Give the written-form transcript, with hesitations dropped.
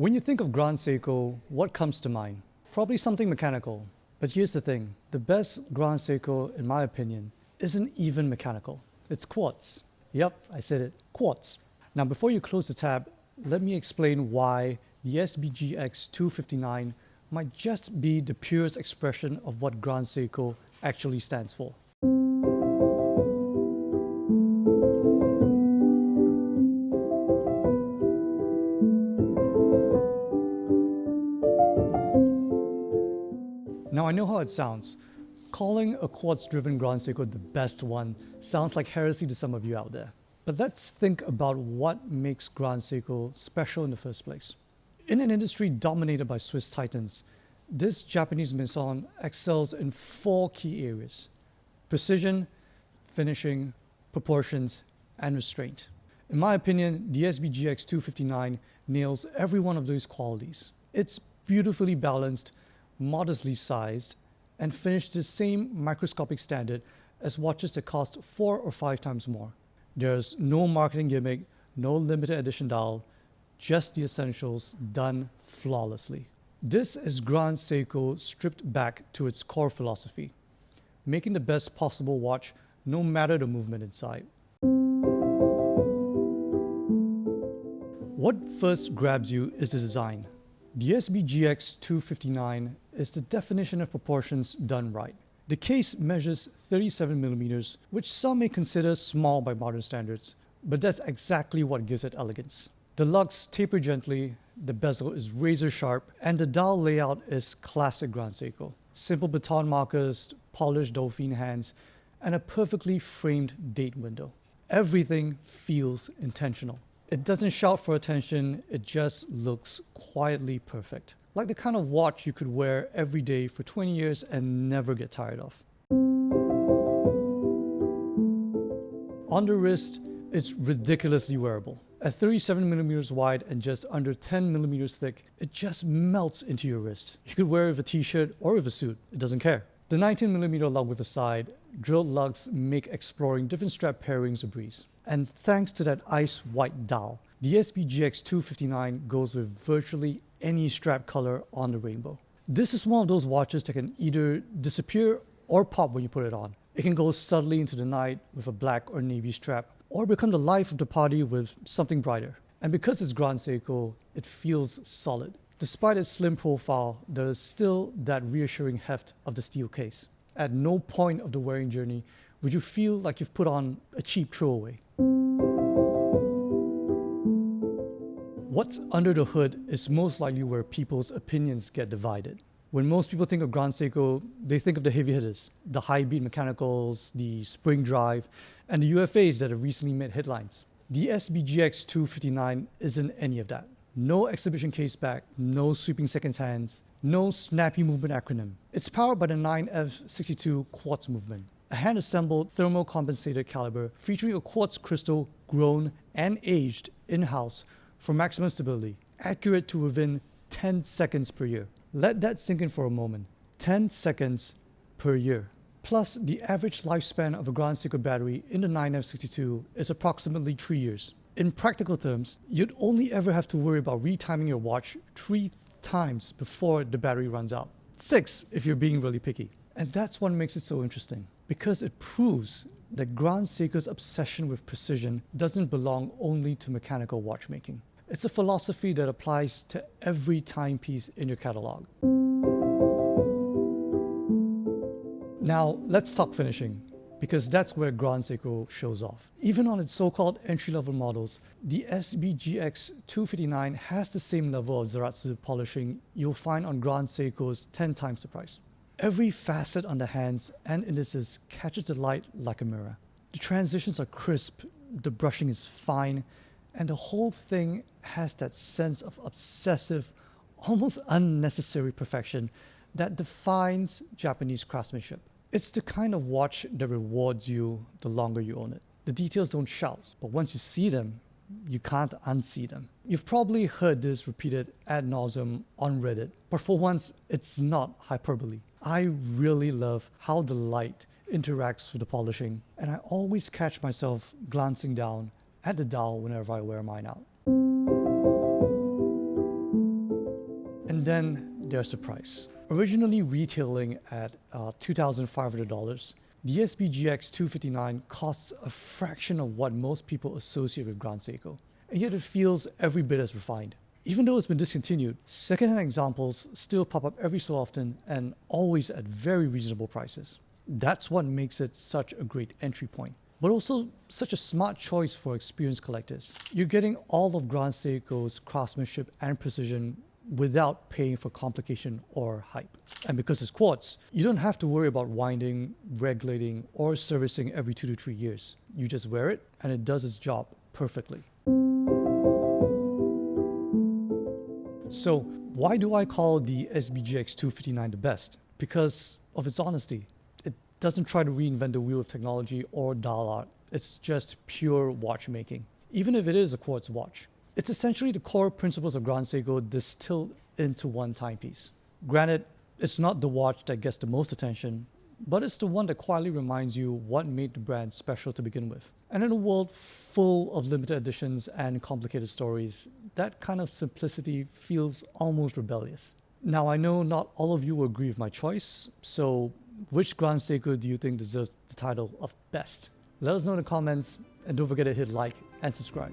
When you think of Grand Seiko, what comes to mind? Probably something mechanical. But here's the thing, the best Grand Seiko, in my opinion, isn't even mechanical. It's quartz. Yep, I said it, quartz. Now before you close the tab, let me explain why the SBGX 259 might just be the purest expression of what Grand Seiko actually stands for. Now I know how it sounds. Calling a quartz-driven Grand Seiko the best one sounds like heresy to some of you out there. But let's think about what makes Grand Seiko special in the first place. In an industry dominated by Swiss titans, this Japanese maison excels in 4 key areas: precision, finishing, proportions, and restraint. In my opinion, the SBGX 259 nails every one of those qualities. It's beautifully balanced, modestly sized, and finished to the same microscopic standard as watches that cost 4 or 5 times more. There's no marketing gimmick, no limited edition dial, just the essentials done flawlessly. This is Grand Seiko stripped back to its core philosophy, making the best possible watch no matter the movement inside. What first grabs you is the design. The SBGX 259 is the definition of proportions done right. The case measures 37mm, which some may consider small by modern standards, but that's exactly what gives it elegance. The lugs taper gently, the bezel is razor sharp, and the dial layout is classic Grand Seiko. Simple baton markers, polished Dauphine hands, and a perfectly framed date window. Everything feels intentional. It doesn't shout for attention, it just looks quietly perfect. Like the kind of watch you could wear every day for 20 years and never get tired of. On the wrist, it's ridiculously wearable. At 37mm wide and just under 10mm thick, it just melts into your wrist. You could wear it with a t-shirt or with a suit, it doesn't care. The 19mm lug with a side, drilled lugs make exploring different strap pairings a breeze. And thanks to that ice white dial, the SBGX 259 goes with virtually any strap color on the rainbow. This is one of those watches that can either disappear or pop when you put it on. It can go subtly into the night with a black or navy strap, or become the life of the party with something brighter. And because it's Grand Seiko, it feels solid. Despite its slim profile, there is still that reassuring heft of the steel case. At no point of the wearing journey would you feel like you've put on a cheap throwaway. What's under the hood is most likely where people's opinions get divided. When most people think of Grand Seiko, they think of the heavy hitters, the high-beat mechanicals, the spring drive, and the UFAs that have recently made headlines. The SBGX 259 isn't any of that. No exhibition case back, no sweeping seconds hands, no snappy movement acronym. It's powered by the 9F62 quartz movement, a hand-assembled thermo-compensated caliber featuring a quartz crystal grown and aged in-house for maximum stability, accurate to within 10 seconds per year. Let that sink in for a moment. 10 seconds per year. Plus, the average lifespan of a Grand Seiko battery in the 9F62 is approximately 3 years. In practical terms, you'd only ever have to worry about retiming your watch 3 times before the battery runs out. 6 if you're being really picky. And that's what makes it so interesting, because it proves that Grand Seiko's obsession with precision doesn't belong only to mechanical watchmaking. It's a philosophy that applies to every timepiece in your catalog. Now, let's talk finishing, because that's where Grand Seiko shows off. Even on its so-called entry-level models, the SBGX 259 has the same level of Zaratsu polishing you'll find on Grand Seiko's 10 times the price. Every facet on the hands and indices catches the light like a mirror. The transitions are crisp, the brushing is fine, and the whole thing has that sense of obsessive, almost unnecessary perfection that defines Japanese craftsmanship. It's the kind of watch that rewards you the longer you own it. The details don't shout, but once you see them, you can't unsee them. You've probably heard this repeated ad nauseum on Reddit, but for once, it's not hyperbole. I really love how the light interacts with the polishing, and I always catch myself glancing down at the dial whenever I wear mine out. And then there's the price. Originally retailing at $2,500, the SBGX 259 costs a fraction of what most people associate with Grand Seiko, and yet it feels every bit as refined. Even though it's been discontinued, secondhand examples still pop up every so often and always at very reasonable prices. That's what makes it such a great entry point, but also such a smart choice for experienced collectors. You're getting all of Grand Seiko's craftsmanship and precision without paying for complication or hype. And because it's quartz, you don't have to worry about winding, regulating, or servicing every 2 to 3 years. You just wear it and it does its job perfectly. So why do I call the SBGX 259 the best? Because of its honesty. It doesn't try to reinvent the wheel of technology or dial art. It's just pure watchmaking, even if it is a quartz watch. It's essentially the core principles of Grand Seiko distilled into one timepiece. Granted, it's not the watch that gets the most attention, but it's the one that quietly reminds you what made the brand special to begin with. And in a world full of limited editions and complicated stories, that kind of simplicity feels almost rebellious. Now, I know not all of you will agree with my choice, so which Grand Seiko do you think deserves the title of best? Let us know in the comments, and don't forget to hit like and subscribe.